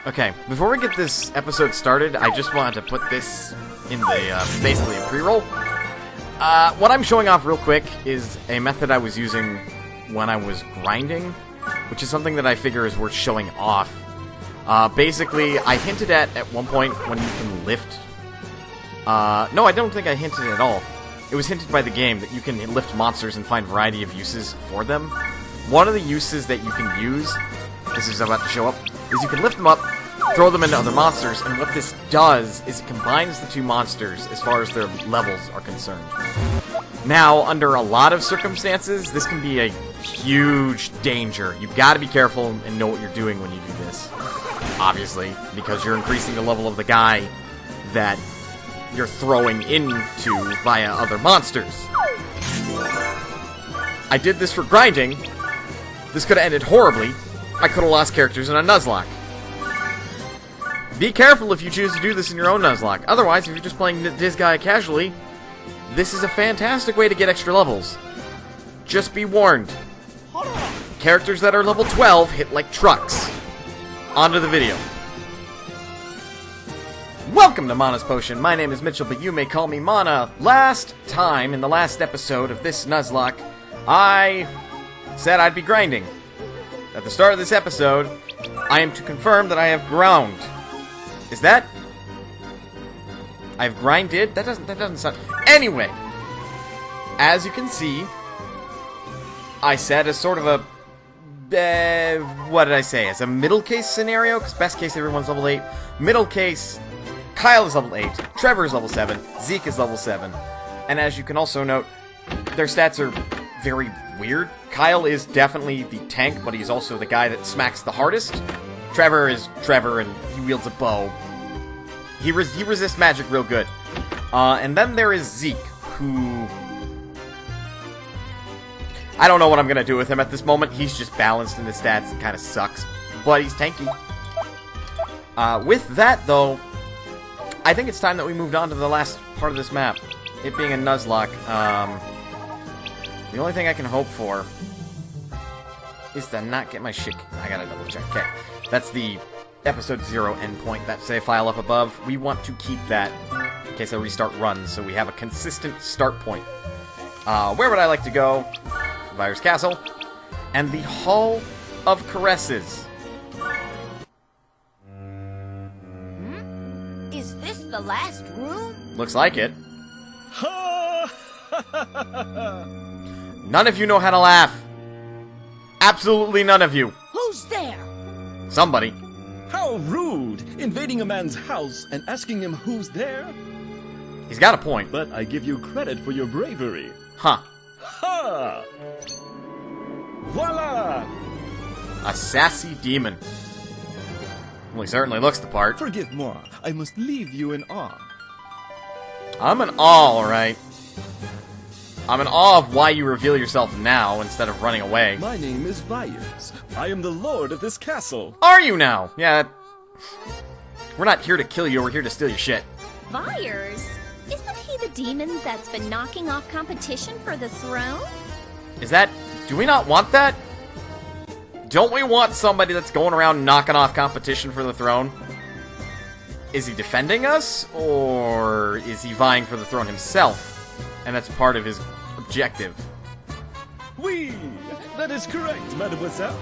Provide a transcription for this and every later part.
Okay, before we get this episode started, I just wanted to put this in the, basically a pre-roll. What I'm showing off real quick is a method I was using when I was grinding, which is something that I figure is worth showing off. Basically, I hinted at one point when you can lift... no, I don't think I hinted at all. It was hinted by the game that you can lift monsters and find a variety of uses for them. One of the uses that you can use, this is about to show up, is you can lift them up, throw them into other monsters, and what this does is it combines the two monsters as far as their levels are concerned. Now, under a lot of circumstances, this can be a huge danger. You've got to be careful and know what you're doing when you do this. Obviously, because you're increasing the level of the guy that you're throwing into via other monsters. I did this for grinding. This could have ended horribly. I could have lost characters in a Nuzlocke. Be careful if you choose to do this in your own Nuzlocke. Otherwise, if you're just playing Disgaea casually, this is a fantastic way to get extra levels. Just be warned. Characters that are level 12 hit like trucks. Onto the video. Welcome to Mana's Potion. My name is Mitchell, but you may call me Mana. Last time, in the last episode of this Nuzlocke, I said I'd be grinding. At the start of this episode, I am to confirm that I have ground. Is that... I've grinded? That doesn't sound... Anyway! As you can see, I said as sort of a... what did I say? As a middle case scenario? Because best case everyone's level 8. Middle case, Kyle is level 8. Trevor is level 7. Zeke is level 7. And as you can also note, their stats are very weird. Kyle is definitely the tank, but he's also the guy that smacks the hardest. Trevor is Trevor, and he wields a bow. He resists magic real good. And then there is Zeke, who... I don't know what I'm going to do with him at this moment. He's just balanced in his stats and kind of sucks. But he's tanky. With that, though, I think it's time that we moved on to the last part of this map. It being a Nuzlocke. The only thing I can hope for is to not get my shit... I gotta double check. Okay. That's the episode 0 endpoint. That save file up above. We want to keep that in case I restart runs, so we have a consistent start point. Where would I like to go? Vyers Castle. And the Hall of Caresses. Is this the last room? Looks like it. None of you know how to laugh. Absolutely none of you. Who's there? Somebody. How rude! Invading a man's house and asking him who's there? He's got a point. But I give you credit for your bravery. Huh. Ha! Voila! A sassy demon. Well, he certainly looks the part. Forgive moi, I must leave you in awe. I'm in awe, alright. I'm in awe of why you reveal yourself now instead of running away. My name is Vyers. I am the lord of this castle. Are you now? Yeah. We're not here to kill you, we're here to steal your shit. Vyers? Isn't he the demon that's been knocking off competition for the throne? Is that... Do we not want that? Don't we want somebody that's going around knocking off competition for the throne? Is he defending us? Or is he vying for the throne himself? And that's part of his objective. Oui! That is correct, mademoiselle.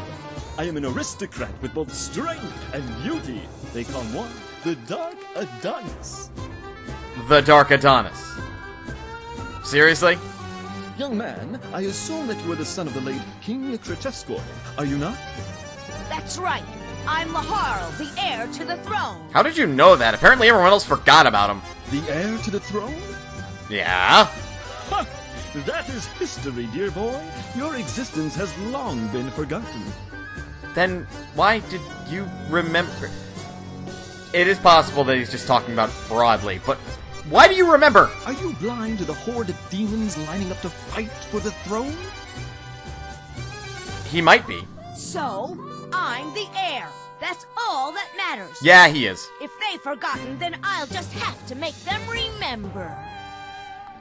I am an aristocrat with both strength and beauty. They call one the Dark Adonis. The Dark Adonis. Seriously? Young man, I assume that you are the son of the late King Kreteskoi, are you not? That's right. I'm Laharl, the heir to the throne. How did you know that? Apparently everyone else forgot about him. The heir to the throne? Yeah? Ha! That is history, dear boy. Your existence has long been forgotten. Then why did you remember? It is possible that he's just talking about broadly, but why do you remember? Are you blind to the horde of demons lining up to fight for the throne? He might be. So, I'm the heir. That's all that matters. Yeah, he is. If they've forgotten, then I'll just have to make them remember.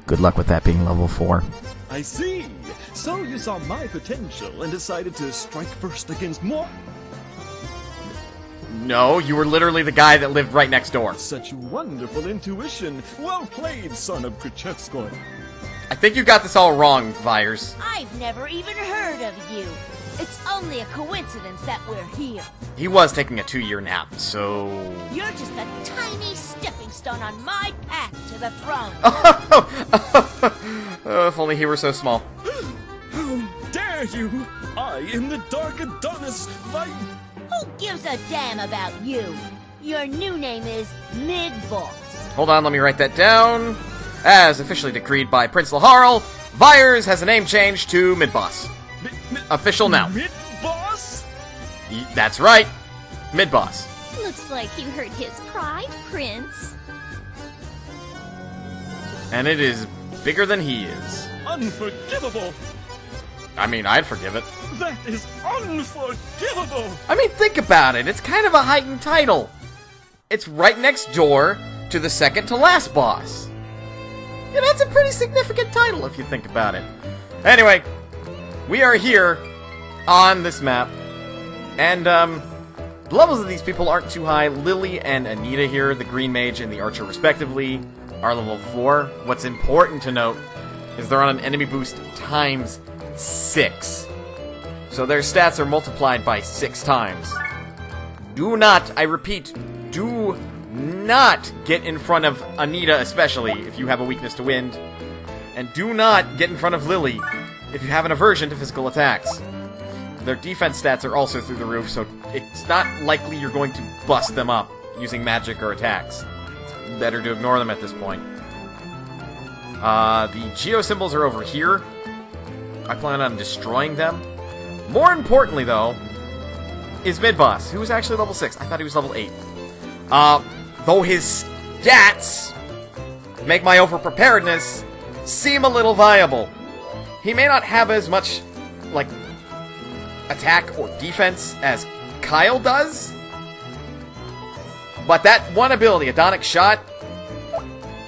Good luck with that being level 4. I see. So you saw my potential and decided to strike first against moi. No, you were literally the guy that lived right next door. Such wonderful intuition. Well played, son of Krichevskoy. I think you got this all wrong, Vyers. I've never even heard of you. It's only a coincidence that we're here. He was taking a 2-year nap, so... You're just a tiny stepping stone on my path to the throne. If only he were so small. How dare you! I am the Dark Adonis. Who gives a damn about you? Your new name is Mid-Boss. Hold on, let me write that down. As officially decreed by Prince Laharl, Vyers has a name change to Mid-Boss. Official now. Mid-Boss? That's right. Mid-Boss. Looks like you hurt his pride, Prince. And it is bigger than he is. Unforgivable! I mean, I'd forgive it. That is unforgivable! I mean, think about it. It's kind of a heightened title. It's right next door to the second to last boss. Yeah, that's a pretty significant title if you think about it. Anyway, we are here on this map. And, the levels of these people aren't too high. Lily and Anita here, the Green Mage and the Archer respectively, are level 4. What's important to note is they're on an enemy boost times 6. So their stats are multiplied by 6 times. Do not, I repeat, do not get in front of Anita, especially if you have a weakness to wind. And do not get in front of Lily if you have an aversion to physical attacks. Their defense stats are also through the roof, so it's not likely you're going to bust them up using magic or attacks. It's better to ignore them at this point. The geo symbols are over here. I plan on destroying them. More importantly, though, is Mid-Boss, who is actually level 6. I thought he was level 8. Though his stats make my over-preparedness seem a little viable. He may not have as much, like, attack or defense as Kyle does, but that one ability, Adonic Shot,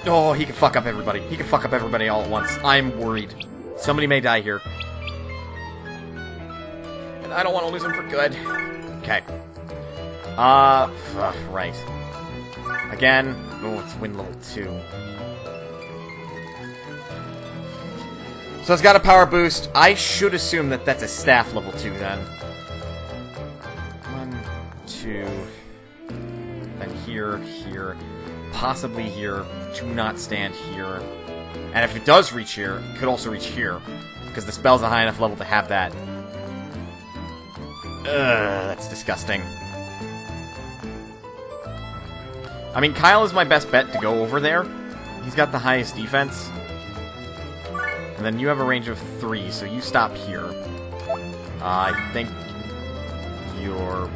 oh, he can fuck up everybody. He can fuck up everybody all at once. I'm worried. Somebody may die here. And I don't want to lose him for good. Okay. Right. Again, oh, it's wind level 2. So it's got a power boost. I should assume that that's a staff level 2 then. 1, 2, then here, here, possibly here. Do not stand here. And if it does reach here, it could also reach here, because the spell's a high enough level to have that. Ugh, that's disgusting. I mean, Kyle is my best bet to go over there. He's got the highest defense. And then you have a range of 3, so you stop here. I think your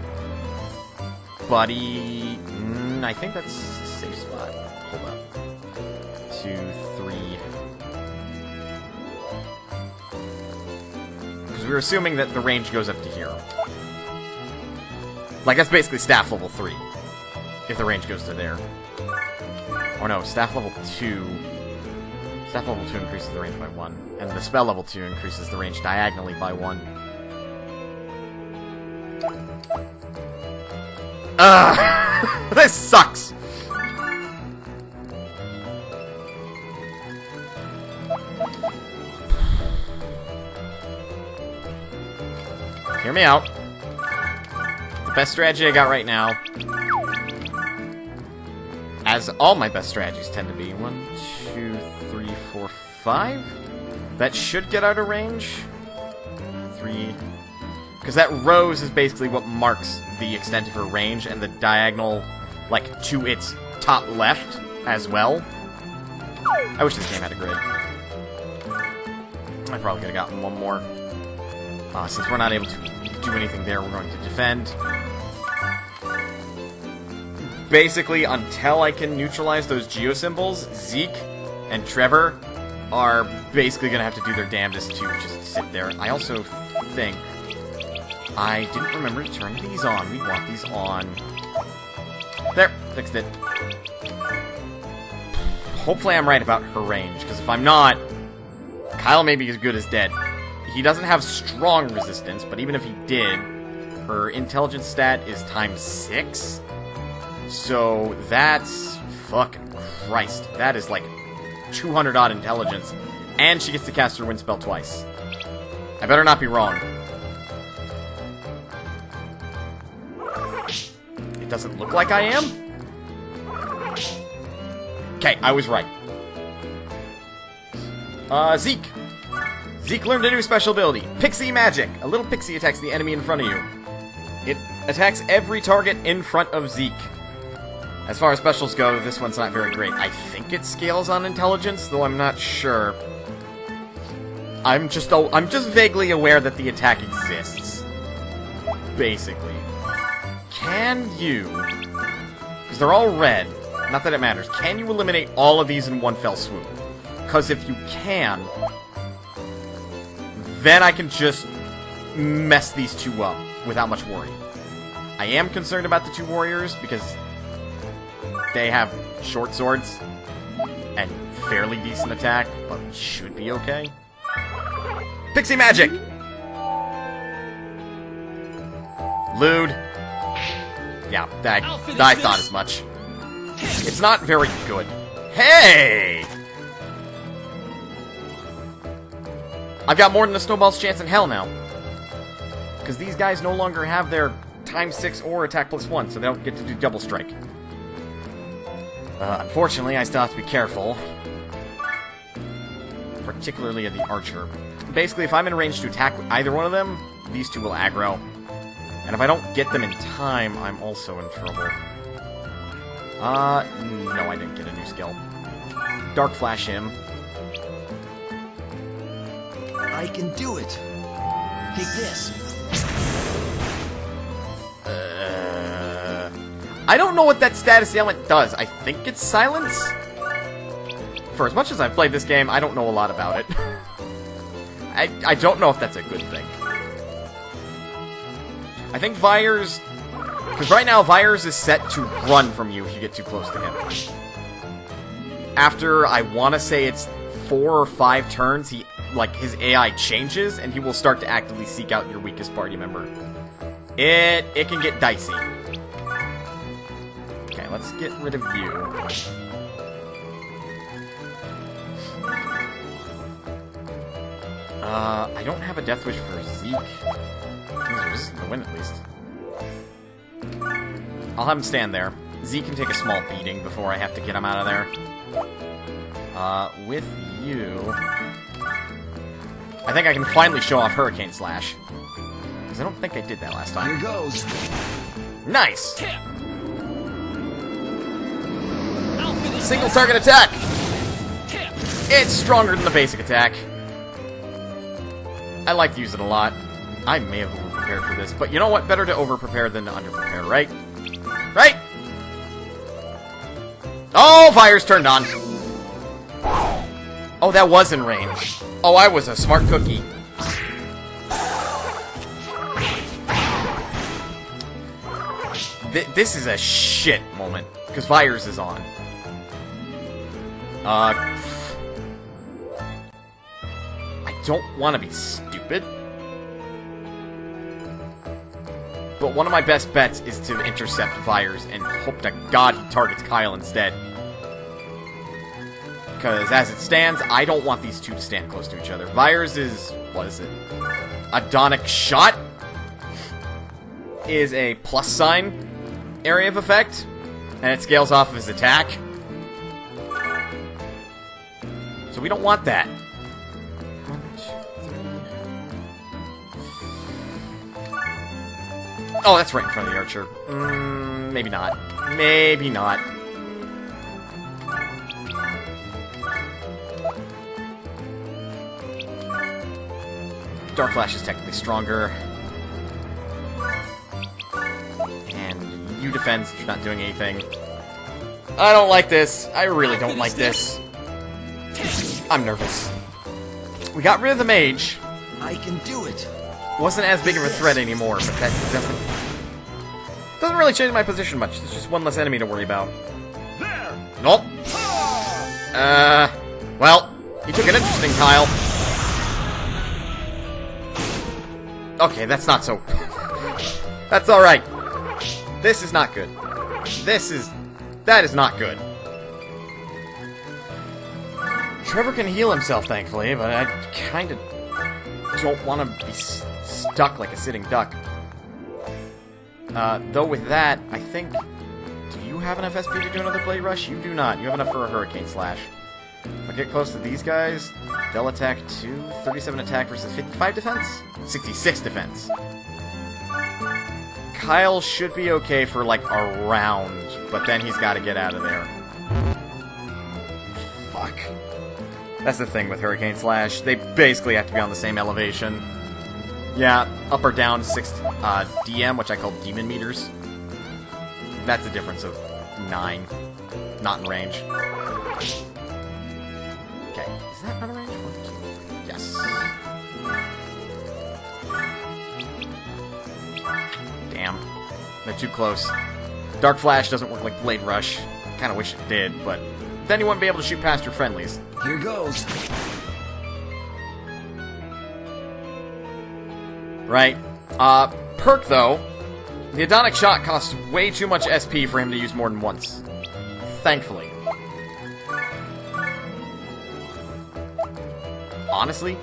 buddy... I think that's a safe spot. Hold up. 2, 3... Because we were assuming that the range goes up to here. Like, that's basically staff level 3. If the range goes to there. Or no, staff level 2... Staff level 2 increases the range by 1. And the spell level 2 increases the range diagonally by 1. Ugh! This sucks! Hear me out. The best strategy I got right now, as all my best strategies tend to be, 1, 2, 3, 4, 5? That should get out of range. 3. Because that rose is basically what marks the extent of her range, and the diagonal, like, to its top left as well. I wish this game had a grid. I probably could have gotten one more. Since we're not able to do anything there, we're going to defend. Basically, until I can neutralize those geosymbols, Zeke and Trevor are basically going to have to do their damnedest to just sit there. I also think I didn't remember to turn these on. We want these on. There, fixed it. Hopefully I'm right about her range, because if I'm not, Kyle may be as good as dead. He doesn't have strong resistance, but even if he did, her intelligence stat is ×6. So that's... fucking Christ. That is like 200 odd intelligence. And she gets to cast her wind spell twice. I better not be wrong. It doesn't look like I am? Okay, I was right. Zeke. Zeke learned a new special ability, Pixie Magic. A little pixie attacks the enemy in front of you. It attacks every target in front of Zeke. As far as specials go, this one's not very great. I think it scales on intelligence, though I'm not sure. I'm just vaguely aware that the attack exists. Basically. Can you... because they're all red. Not that it matters. Can you eliminate all of these in one fell swoop? Because if you can... then I can just mess these two up without much worry. I am concerned about the two warriors because they have short swords and fairly decent attack, but we should be okay. Pixie Magic! Lewd. Yeah, I thought as much. It's not very good. Hey! I've got more than a snowball's chance in hell now. Because these guys no longer have their ×6 or attack +1, so they don't get to do double strike. Unfortunately, I still have to be careful. Particularly of the archer. Basically, if I'm in range to attack either one of them, these two will aggro. And if I don't get them in time, I'm also in trouble. No, I didn't get a new skill. Dark Flash him. I can do it. Take this. I don't know what that status ailment does. I think it's silence? For as much as I've played this game, I don't know a lot about it. I don't know if that's a good thing. I think Vyers... because right now, Vyers is set to run from you if you get too close to him. After, I want to say it's 4 or 5 turns, his AI changes, and he will start to actively seek out your weakest party member. It can get dicey. Okay, let's get rid of you. I don't have a Death Wish for Zeke. He's resistant to wind, at least. I'll have him stand there. Zeke can take a small beating before I have to get him out of there. With you... I think I can finally show off Hurricane Slash. Because I don't think I did that last time. Here goes. Nice! Single target attack! It's stronger than the basic attack. I like to use it a lot. I may have over-prepared for this, but you know what? Better to over-prepare than to under-prepare, right? Right? Oh, Vyers turned on. Oh, that was in range. Oh, I was a smart cookie. This is a shit moment, because Vyers is on. I don't want to be stupid. But one of my best bets is to intercept Vyers and hope to God he targets Kyle instead. Because as it stands, I don't want these two to stand close to each other. Vyers is... what is it? Adonic Shot is a plus sign area of effect, and it scales off of his attack. So we don't want that. 1, 2, 3. Oh, that's right in front of the archer. Maybe not. Maybe not. Dark Flash is technically stronger. And you defend since you're not doing anything. I don't like this. I really don't like this. I'm nervous. We got rid of the mage. I can do it. Wasn't as big of a threat anymore, but that doesn't really change my position much. There's just one less enemy to worry about. Nope. Well, you took an interesting tile. Okay, that's not so... That's alright. This is not good. That is not good. Trevor can heal himself, thankfully, but I kind of don't want to be stuck like a sitting duck. Though with that, I think... Do you have enough SP to do another Blade Rush? You do not. You have enough for a Hurricane Slash. If I get close to these guys, they'll attack 2, 37 attack versus 55 defense? 66 defense. Kyle should be okay for, like, a round, but then he's got to get out of there. Fuck. That's the thing with Hurricane Slash. They basically have to be on the same elevation. Yeah, up or down 6 DM, which I call Demon Meters. That's a difference of 9. Not in range. Okay, is that out of range? 1, 2, yes. Damn. They're too close. Dark Flash doesn't work like Blade Rush. Kinda wish it did, but then you wouldn't be able to shoot past your friendlies. Here goes. Right. Perk, though. The Adonic Shot costs way too much SP for him to use more than once. Thankfully. Honestly,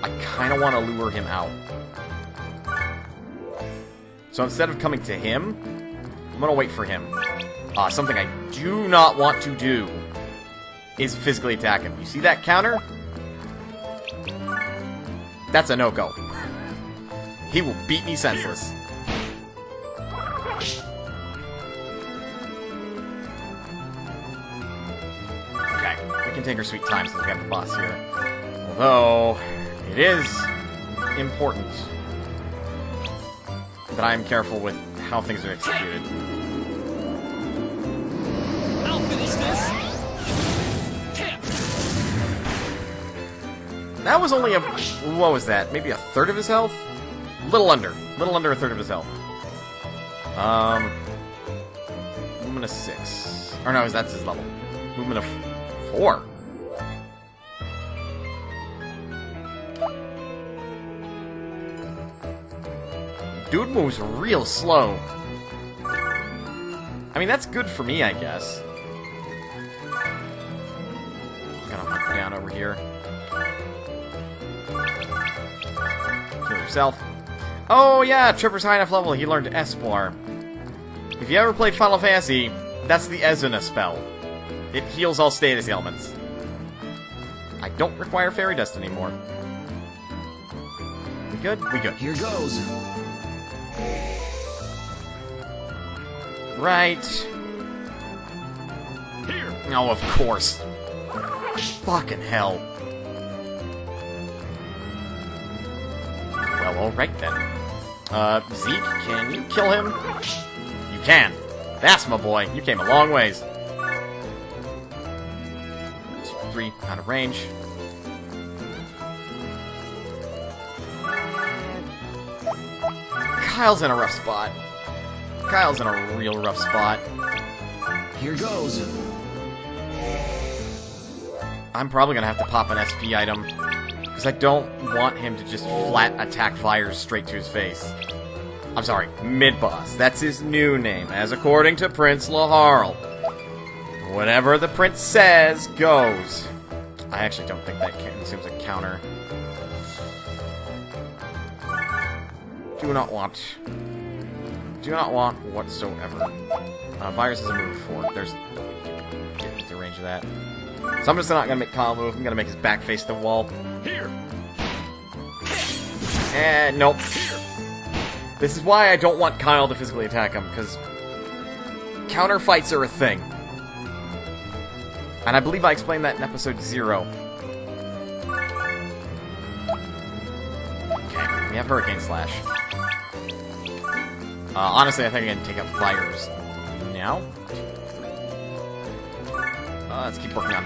I kind of want to lure him out. So instead of coming to him, I'm going to wait for him. Something I do not want to do is physically attack him. You see that counter? That's a no-go. He will beat me senseless. Okay, we can take our sweet time since we have the boss here. Although, it is important that I am careful with how things are executed. I'll finish this. That was only a... What was that? Maybe a third of his health? Little under a third of his health. Movement of 6. Or no, that's his level. Movement of 4. Dude moves real slow. I mean, that's good for me, I guess. Gotta hunker down over here. Kill yourself. Oh yeah, Trevor's high enough level, he learned Esplar. If you ever played Final Fantasy, that's the Ezuna spell. It heals all status ailments. I don't require Fairy Dust anymore. We good? We good. Here goes. Right. Here. Oh, of course. Fucking hell. Well, alright then. Zeke, can you kill him? You can. That's my boy. You came a long ways. 3 out of range. Kyle's in a rough spot. Kyle's in a real rough spot. Here goes. I'm probably gonna have to pop an SP item, because I don't want him to just flat attack Vyers straight to his face. I'm sorry, mid-boss. That's his new name, as according to Prince Laharl. Whatever the prince says, goes. I actually don't think that consumes a counter. Do not want whatsoever. Vyers is a move 4. There's no way you can get into range of that. So I'm just not gonna make Kyle move. I'm gonna make his back face the wall. Here. And nope. This is why I don't want Kyle to physically attack him, because counter fights are a thing. And I believe I explained that in episode 0. Okay, we have Hurricane Slash. Honestly, I think I can take out Vyers now. Let's keep working on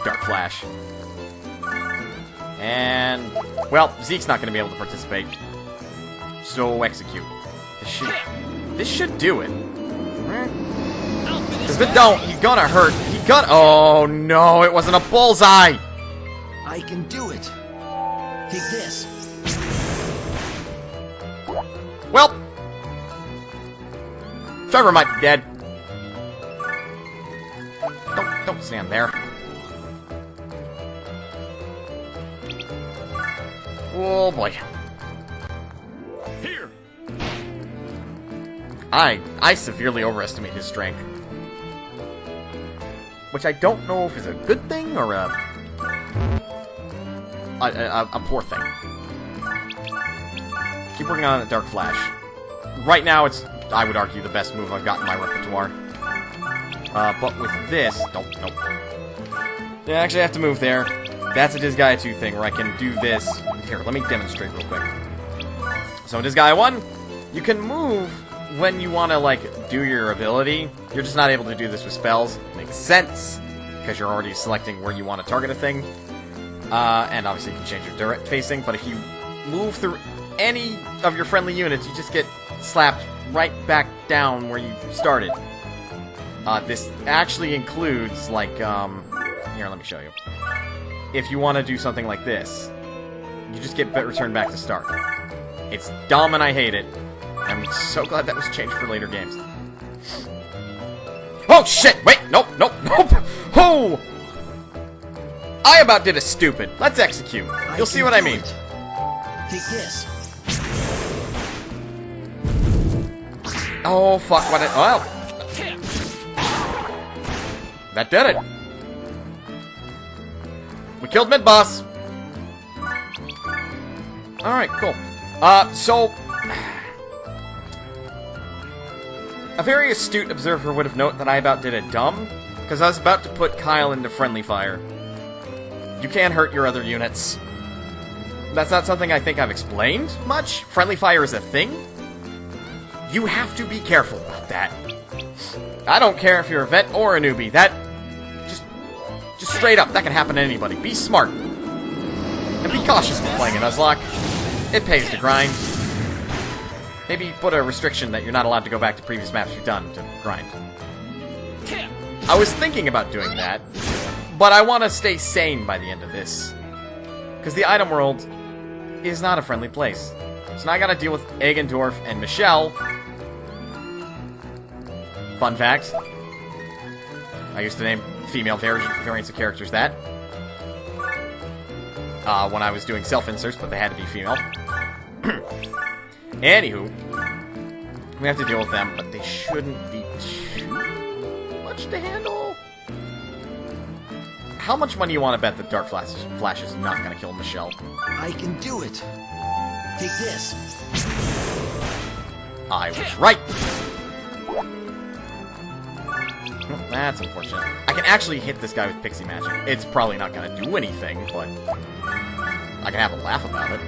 Dark Flash. And, well, Zeke's not going to be able to participate. So, execute. This should do it. Because if it don't, he's gonna hurt. Oh no, it wasn't a bullseye! I can do it. Take this. Well, Trevor might be dead. Don't stand there. Oh boy. Here. I severely overestimate his strength. Which I don't know if is a good thing or a poor thing. Keep working on that Dark Flash. Right now, it's, I would argue, the best move I've got in my repertoire. But with this... Nope. Yeah, actually, I have to move there. That's a Disgaea 2 thing, where I can do this. Here, let me demonstrate real quick. So in Disgaea 1, you can move when you want to, like, do your ability. You're just not able to do this with spells. Makes sense, because you're already selecting where you want to target a thing. And obviously you can change your direct facing, but if you move through any of your friendly units, you just get slapped right back down where you started. This actually includes, like, here, let me show you. If you want to do something like this, you just get returned back to start. It's dumb and I hate it. I'm so glad that was changed for later games. Oh, shit! Wait! Nope! Oh! I about did a stupid. Let's execute. You'll see what I mean. Take this. Oh, fuck, what well. That did it. We killed mid-boss. Alright, cool. So... A very astute observer would have noted that I about did it dumb, because I was about to put Kyle into friendly fire. You can't hurt your other units. That's not something I think I've explained much. Friendly fire is a thing. You have to be careful about that. I don't care if you're a vet or a newbie. That... Just straight up, that can happen to anybody. Be smart. And be cautious when playing a Nuzlocke. It pays to grind. Maybe put a restriction that you're not allowed to go back to previous maps you've done to grind. I was thinking about doing that, but I want to stay sane by the end of this. Because the item world is not a friendly place. So now I gotta deal with Eggendorf and Michelle. Fun fact. I used to name female variants of characters that. When I was doing self-inserts, but they had to be female. Anywho, we have to deal with them, but they shouldn't be too much to handle. How much money you want to bet that Dark Flash is not going to kill Michelle? I can do it. Take this. I was right. Oh, that's unfortunate. I can actually hit this guy with pixie magic. It's probably not going to do anything, but I can have a laugh about it.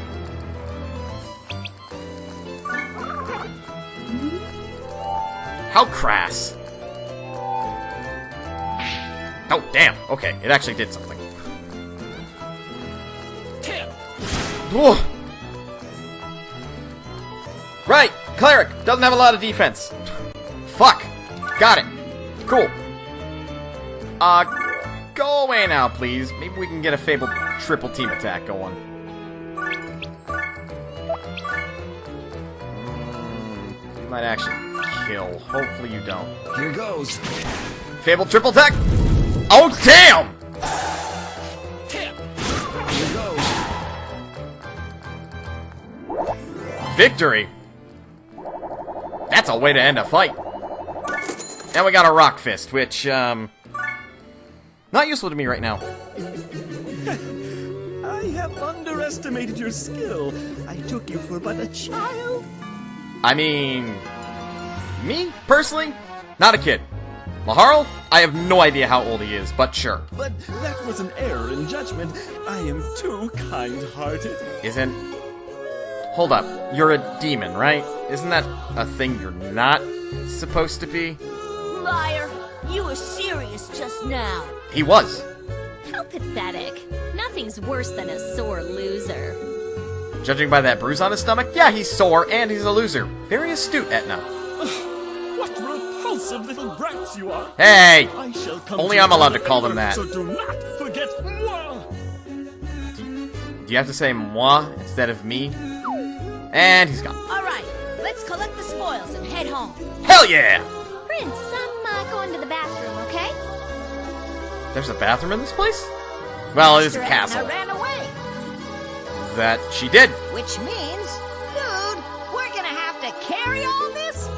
How crass. Oh, damn. Okay, it actually did something. Whoa. Right, cleric. Doesn't have a lot of defense. Fuck. Got it. Cool. Go away now, please. Maybe we can get a fabled triple team attack going. You might actually kill. Hopefully you don't. Here goes. Fabled triple attack! Oh, damn! Here goes. Victory! That's a way to end a fight. And we got a rock fist, which, not useful to me right now. I have underestimated your skill. I took you for but a child. I mean... Me, personally, not a kid. Laharl, I have no idea how old he is, but sure. But that was an error in judgment. I am too kind-hearted. Isn't... Hold up, you're a demon, right? Isn't that a thing you're not supposed to be? Liar! You were serious just now. He was. How pathetic. Nothing's worse than a sore loser. Judging by that bruise on his stomach, yeah, he's sore and he's a loser. Very astute, Etna. What repulsive little brats you are! Hey! I shall come Only to I'm allowed your to call them favor, that. So do not forget moi! Do you have to say moi instead of me? And he's gone. All right, let's collect collect the spoils and head home. Hell yeah! Prince, I'm going to the bathroom, okay? There's a bathroom in this place? Well, it is a Master castle. Etna ran away, That she did. which means, dude, we're gonna have to carry all this?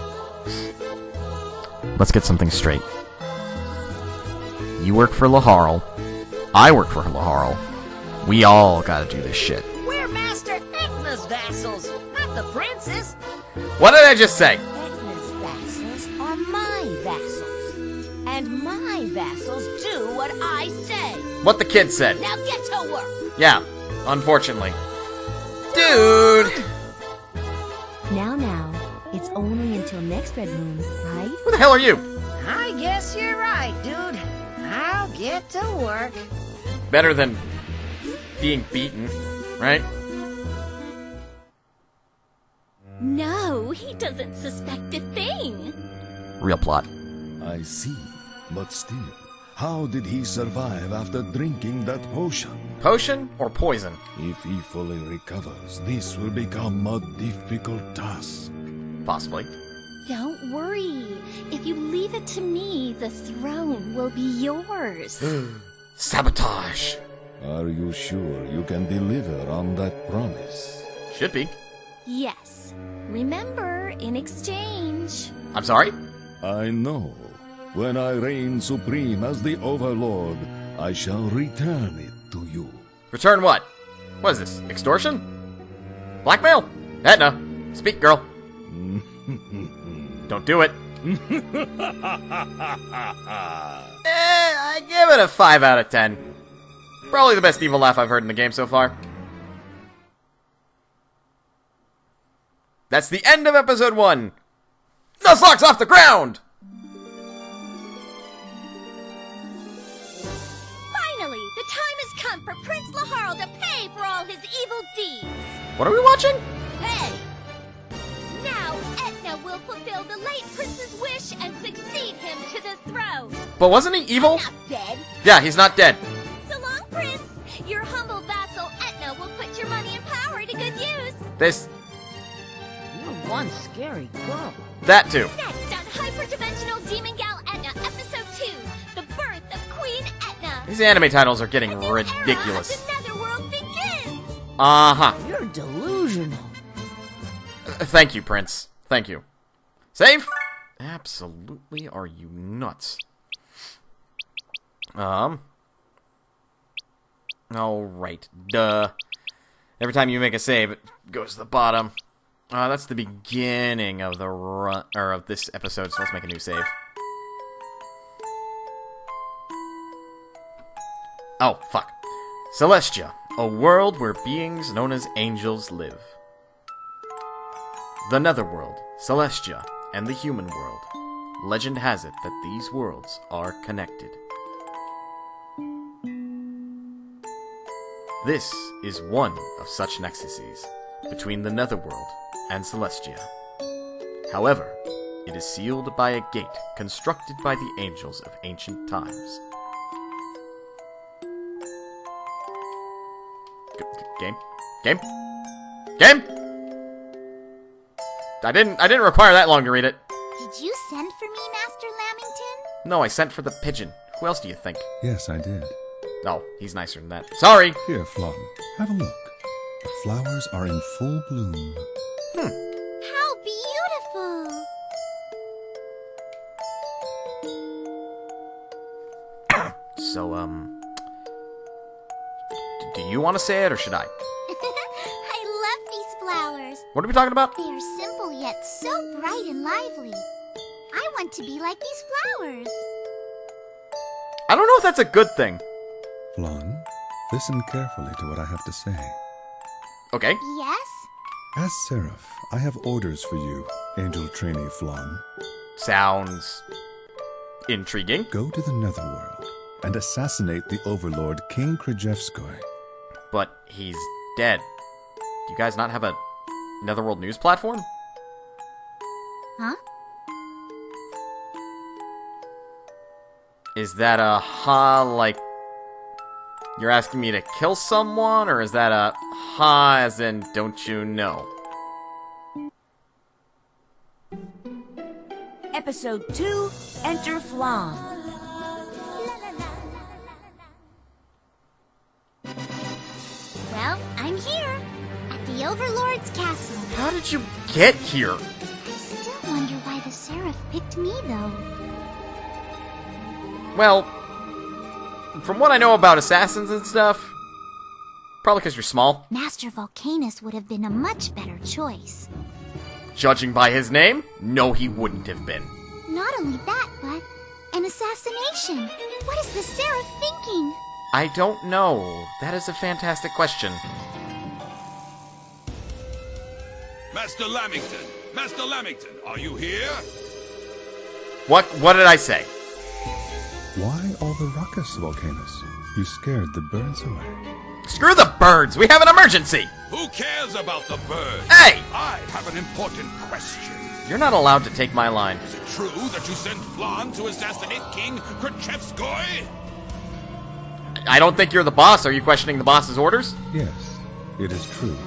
Let's get something straight. You work for Laharl. I work for Laharl. We all gotta do this shit. We're Master Etna's vassals, not the prince's. What did I just say? Etna's vassals are my vassals. And my vassals do what I say. What the kid said. Now get to work. Yeah, unfortunately. Dude! Now, it's only until next red moon, right? Who the hell are you? I guess you're right, dude. I'll get to work. Better than being beaten, right? No, he doesn't suspect a thing. Real plot. I see. But still, how did he survive after drinking that potion? Potion or poison? If he fully recovers, this will become a difficult task. Possibly. Don't worry. If you leave it to me, the throne will be yours. Sabotage. Are you sure you can deliver on that promise? Should be. Yes. Remember, in exchange. I'm sorry? I know. When I reign supreme as the Overlord, I shall return it to you. Return what? What is this? Extortion? Blackmail? Etna, speak, girl. Don't do it. I give it a 5 out of 10. Probably the best evil laugh I've heard in the game so far. That's the end of episode 1. Nuzlocke's off the ground! Finally, the time has come for Prince Laharl to pay for all his evil deeds. What are we watching? Hey, Now, Etna will fulfill the late prince's wish and succeed him to the throne. But wasn't he evil? not dead. Yeah, he's not dead. So long, Prince. Your humble vassal Etna will put your money and power to good use. This, You're one scary girl. that too. Next on Hyperdimensional Demon Gal Etna, Episode 2, The Birth of Queen Etna. These anime titles are getting A new ridiculous. Era of the Netherworld begins. Uh-huh. You're delusional. Thank you, Prince. Thank you. Save? Absolutely are you nuts. Alright. Duh. Every time you make a save, it goes to the bottom. That's the beginning of the run, or of this episode, so let's make a new save. Oh, fuck. Celestia, a world where beings known as angels live. The Netherworld, Celestia, and the human world. Legend has it that these worlds are connected. This is one of such nexuses between the Netherworld and Celestia. However, it is sealed by a gate constructed by the angels of ancient times. Game? Game? Game? I didn't require that long to read it. Did you send for me, Master Lamington? No, I sent for the pigeon. Who else do you think? Yes, I did. Oh, he's nicer than that. Sorry! Here, Flon, have a look. The flowers are in full bloom. How beautiful! So, do you want to say it, or should I? I love these flowers. What are we talking about? They are simple yet so bright and lively. I want to be like these flowers. I don't know if that's a good thing. Flon, listen carefully to what I have to say. Okay. Yes? As Seraph, I have orders for you, angel trainee Flon. Sounds intriguing. Go to the Netherworld and assassinate the Overlord, King Krajewskoy. But he's dead. Do you guys not have a Netherworld news platform? Huh? Is that a like you're asking me to kill someone, or is that a as in don't you know? Episode 2, Enter Flan. Well, I'm here, at the Overlord's castle. How did you get here? I still wonder why the Seraph picked me, though. Well, from what I know about assassins and stuff, probably because you're small. Master Volcanus would have been a much better choice. Judging by his name, no, he wouldn't have been. Not only that, but an assassination. What is the Seraph thinking? I don't know. That is a fantastic question. Master Lamington! Master Lamington, are you here? What did I say? Why all the ruckus, Volcanus? You scared the birds away. Screw the birds! We have an emergency! Who cares about the birds? Hey! I have an important question. You're not allowed to take my line. Is it true that you sent Flan to assassinate King Khrushchevskoy? I don't think you're the boss. Are you questioning the boss's orders? Yes, it is true.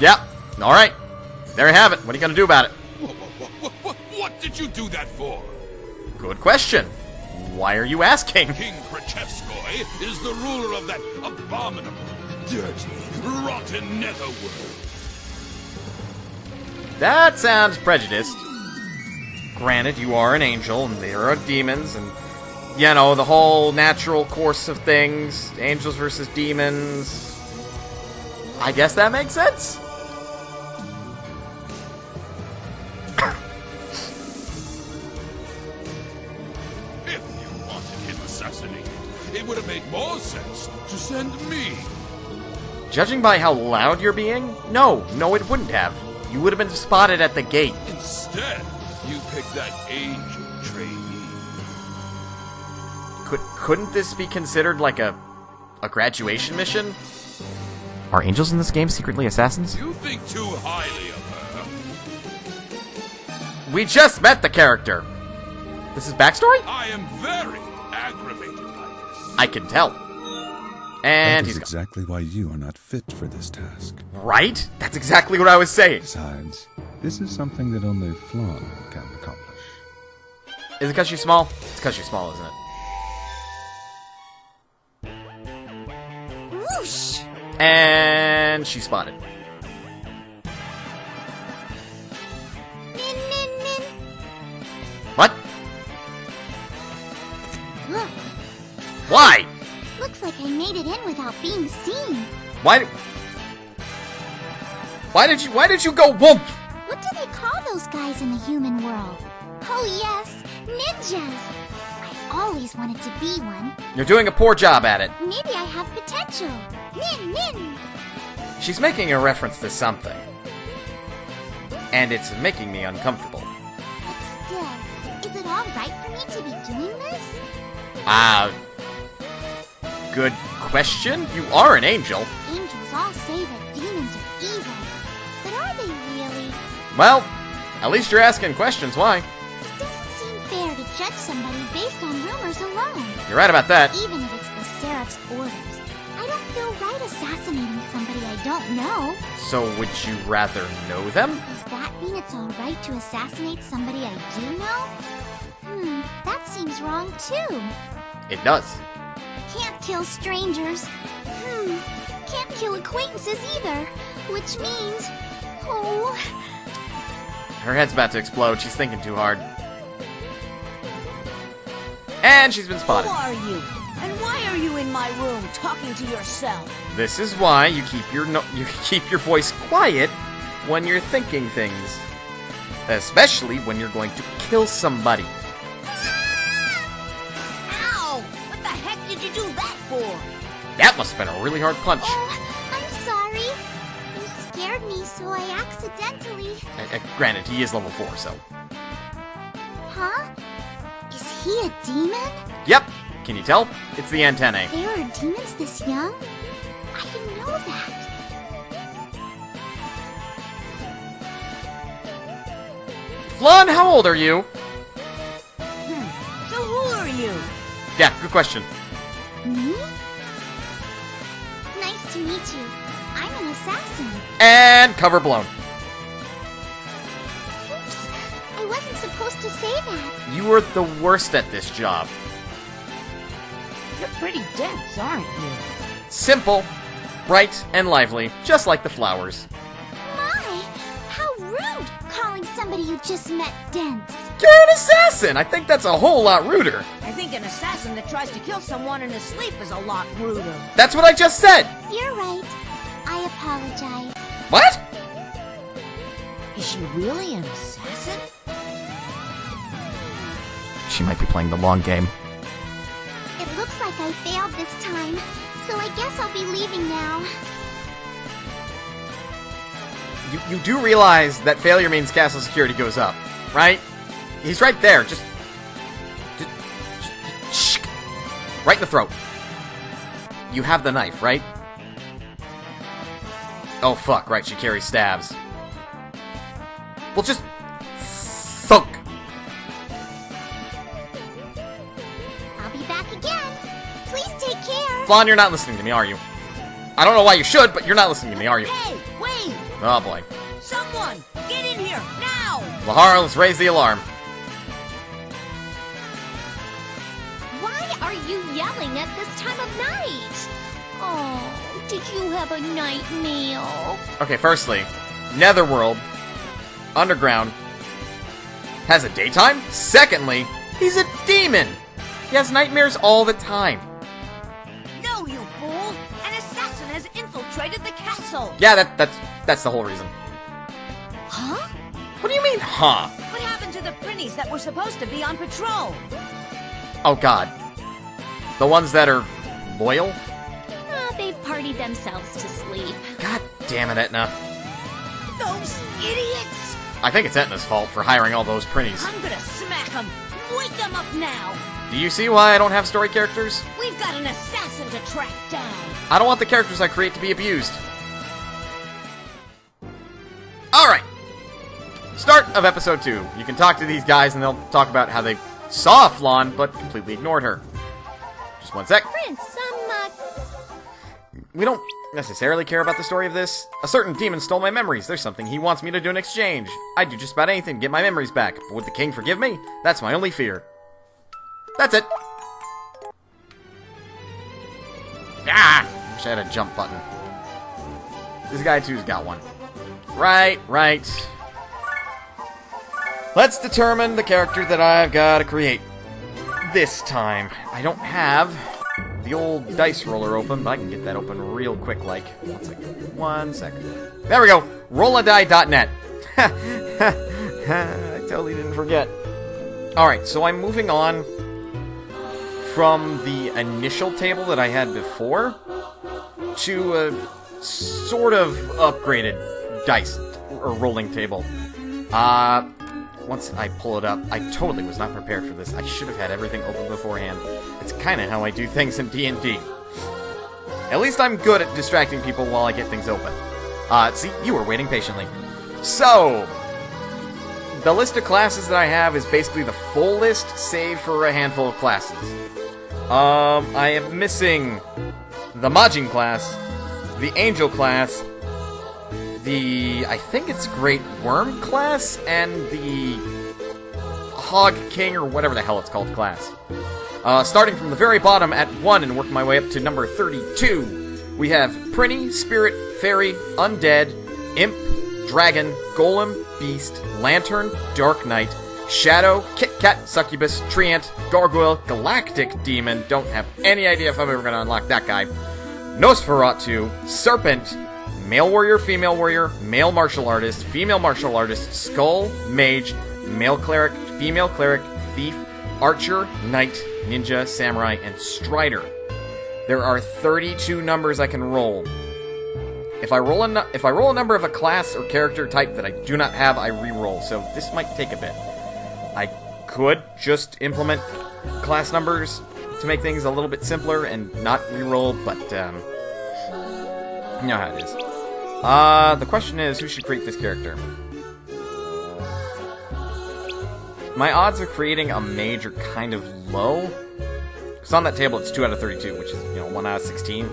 Yep. Alright. There you have it. What are you gonna do about it? What did you do that for? Good question. Why are you asking? King Khrushchevskoy is the ruler of that abominable, dirty, rotten netherworld. That sounds prejudiced. Granted, you are an angel, and there are demons, and, you know, the whole natural course of things. Angels versus demons. I guess that makes sense? If you wanted him assassinated, it would have made more sense to send me. Judging by how loud you're being, no, it wouldn't have. You would have been spotted at the gate. Instead, you picked that angel trainee. Couldn't this be considered like a graduation mission? Are angels in this game secretly assassins? You think too highly of her. We just met the character. This is backstory? I am very aggravated by this. I can tell. And That is he's exactly why you are not fit for this task. right? That's exactly what I was saying. Besides, this is something that only Flan can accomplish. Is it because she's small? It's because she's small, isn't it? Whoosh! And she's spotted. Nin, nin, nin. What? Look, Why? looks like I made it in without being seen. Why did you go whoomp? What do they call those guys in the human world? Oh yes, ninjas. I always wanted to be one. You're doing a poor job at it. Maybe I have potential. Nin, nin. She's making a reference to something. And it's making me uncomfortable. But still, is it all right for me to be doing this? Good question. You are an angel. Angels all say that demons are evil. But are they really? Well, at least you're asking questions. Why? It doesn't seem fair to judge somebody based on rumors alone. You're right about that. Even if it's the Seraph's orders. I don't feel right assassinating somebody I don't know. So would you rather know them? Does that mean it's alright to assassinate somebody I do know? That seems wrong too. It does. Can't kill strangers. Can't kill acquaintances either. Which means... Oh... Her head's about to explode. She's thinking too hard. And she's been Who spotted. are you? And why are you in my room talking to yourself? This is why you keep your voice quiet when you're thinking things. Especially when you're going to kill somebody. Ow! What the heck did you do that for? That must have been a really hard punch. Oh, I'm sorry. You scared me, so I accidentally... Granted, he is level 4, so... Huh? Is he a demon? Yep. Can you tell? It's the antennae. There are demons this young? I didn't know that. Flan, how old are you? So who are you? Yeah, good question. Me? Nice to meet you. I'm an assassin. And cover blown. Oops. I wasn't supposed supposed to say that? You are the worst at this job. You're pretty dense, aren't you? Simple, bright, and lively, just like the flowers. My, how rude, calling somebody you just met dense. You're an assassin! I think that's a whole lot ruder. I think an assassin that tries to kill someone in his sleep is a lot ruder. That's what I just said! You're right. I apologize. What? Is she really an assassin? She might be playing the long game. It looks like I failed this time, so I guess I'll be leaving now. You do realize that failure means castle security goes up, right? He's right there, just right in the throat. You have the knife, right? Oh fuck, right, she carries stabs. Well, just thunk. I'll be back again. Please take care. Flan, you're not listening to me, are you? I don't know why you should, but you're not listening to me, are you? Hey, wait! Oh boy. Someone, get in here, now! Lahara, let's raise the alarm. Why are you yelling at this time of night? Oh, did you have a night meal? Okay, firstly, Netherworld, Underground, has a daytime. Secondly, he's a demon. He has nightmares all the time. No, you fool! An assassin has infiltrated the castle! Yeah, that's the whole reason. Huh? What do you mean, huh? What happened to the Prinnies that were supposed to be on patrol? Oh god. The ones that are loyal? They've partied themselves to sleep. God damn it, Etna. Those idiots! I think it's Etna's fault for hiring all those prinnies. I'm gonna smack them! Wake them up now! Do you see why I don't have story characters? We've got an assassin to track down! I don't want the characters I create to be abused. Alright. Start of episode 2. You can talk to these guys and they'll talk about how they saw Flan but completely ignored her. Just one sec. Prince, We don't necessarily care about the story of this. A certain demon stole my memories. There's something he wants me to do in exchange. I'd do just about anything to get my memories back. But would the king forgive me? That's my only fear. That's it. Ah! Wish I had a jump button. This guy too's got one. Right. Let's determine the character that I've got to create. This time, I don't have the old dice roller open, but I can get that open real quick, like. 1 second. There we go! Rolladie.net. I totally didn't forget. Alright, so I'm moving on from the initial table that I had before to a sort of upgraded dice or rolling table. Once I pull it up, I totally was not prepared for this. I should have had everything open beforehand. It's kind of how I do things in D&D. At least I'm good at distracting people while I get things open. See, you were waiting patiently. So, the list of classes that I have is basically the full list, save for a handful of classes. I am missing the Majin class, the Angel class, I think it's Great Worm class, and the Hog King, or whatever the hell it's called, class. Starting from the very bottom at 1 and working my way up to number 32, we have Prinny, Spirit, Fairy, Undead, Imp, Dragon, Golem, Beast, Lantern, Dark Knight, Shadow, Kit Kat, Succubus, Treant, Gargoyle, Galactic Demon, don't have any idea if I'm ever going to unlock that guy, Nosferatu, Serpent, Male Warrior, Female Warrior, Male Martial Artist, Female Martial Artist, Skull, Mage, Male Cleric, Female Cleric, Thief, Archer, Knight, Ninja, Samurai, and Strider. There are 32 numbers I can roll. If I roll a number of a class or character type that I do not have, I re-roll, so this might take a bit. I could just implement class numbers to make things a little bit simpler and not re-roll, but, you know how it is. The question is, who should create this character? My odds of creating a mage are kind of low. Because on that table, it's 2 out of 32, which is, 1 out of 16.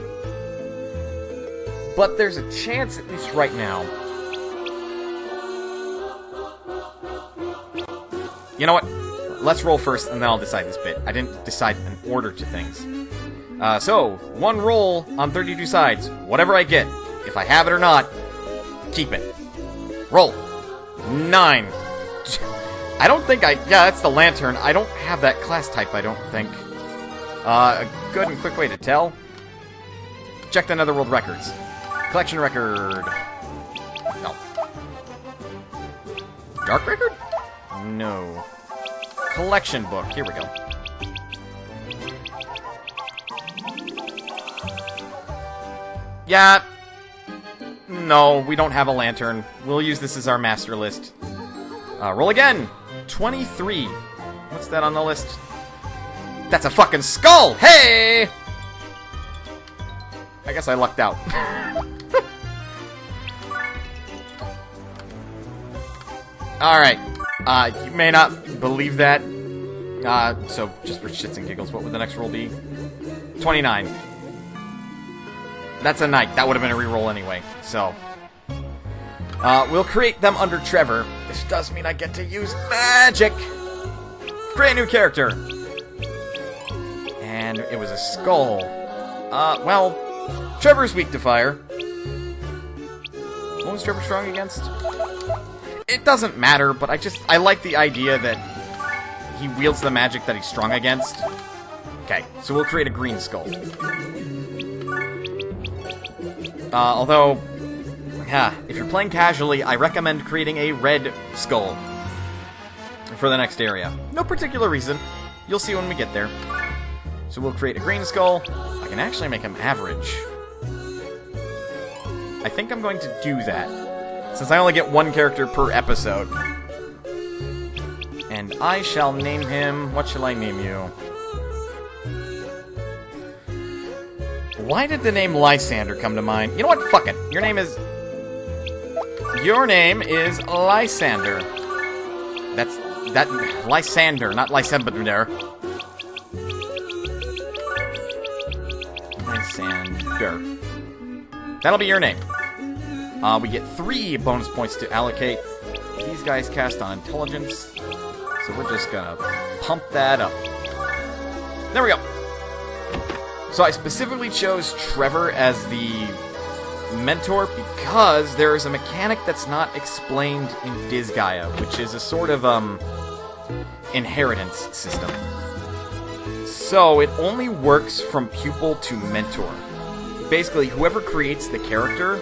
But there's a chance, at least right now, You know what? Let's roll first, and then I'll decide this bit. I didn't decide an order to things. So, 1 roll on 32 sides. Whatever I get. If I have it or not, keep it. Roll. 9. I don't think yeah, that's the lantern. I don't have that class type, I don't think. A good and quick way to tell. Check the Netherworld records. Collection record. No. Dark record? No. Collection book. Here we go. Yeah. No, we don't have a lantern. We'll use this as our master list. Roll again. 23. What's that on the list? That's a fucking skull! Hey! I guess I lucked out. Alright. You may not believe that. So, just for shits and giggles, what would the next roll be? 29. That's a knight. That would have been a reroll anyway. So, we'll create them under Trevor. This does mean I get to use magic! Create a new character! And it was a skull. Well, Trevor's weak to fire. What was Trevor strong against? It doesn't matter, but I like the idea that he wields the magic that he's strong against. Okay, so we'll create a green skull. Although, if you're playing casually, I recommend creating a red skull for the next area. No particular reason. You'll see when we get there. So we'll create a green skull. I can actually make him average. I think I'm going to do that, since I only get 1 character per episode. And I shall name him... What shall I name you? Why did the name Lysander come to mind? You know what? Fuck it. Your name is Lysander. That Lysander, not Lysander. Lysander. That'll be your name. We get 3 bonus points to allocate. These guys cast on intelligence, so we're just gonna pump that up. There we go. So I specifically chose Trevor as the mentor because there is a mechanic that's not explained in Disgaea, which is a sort of inheritance system. So it only works from pupil to mentor. Basically, whoever creates the character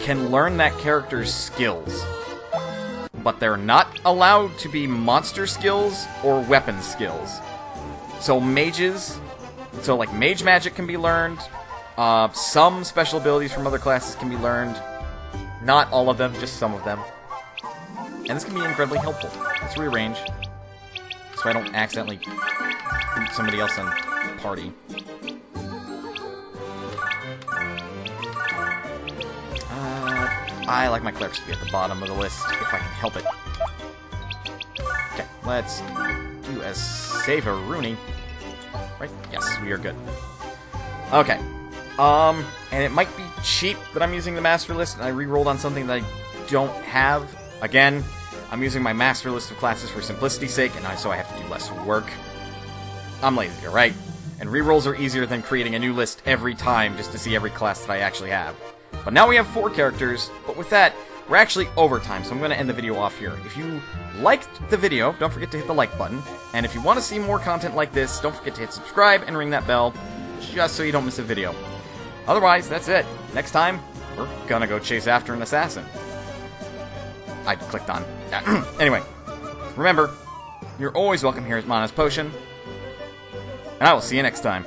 can learn that character's skills, but they're not allowed to be monster skills or weapon skills. So mages, like mage magic can be learned, some special abilities from other classes can be learned, not all of them, just some of them. And this can be incredibly helpful. Let's rearrange, so I don't accidentally boot somebody else in the party. I like my clerics to be at the bottom of the list, if I can help it. Okay, let's do a save a Rooney. Right? Yes, we are good. Okay. And it might be cheap that I'm using the master list, and I re-rolled on something that I don't have. Again, I'm using my master list of classes for simplicity's sake, and so I have to do less work. I'm lazy, right? And re-rolls are easier than creating a new list every time just to see every class that I actually have. But now we have 4 characters, but with that, we're actually over time, so I'm going to end the video off here. If you liked the video, don't forget to hit the like button. And if you want to see more content like this, don't forget to hit subscribe and ring that bell, just so you don't miss a video. Otherwise, that's it. Next time, we're going to go chase after an assassin. I clicked on. Anyway, remember, you're always welcome here at Mana's Potion, and I will see you next time.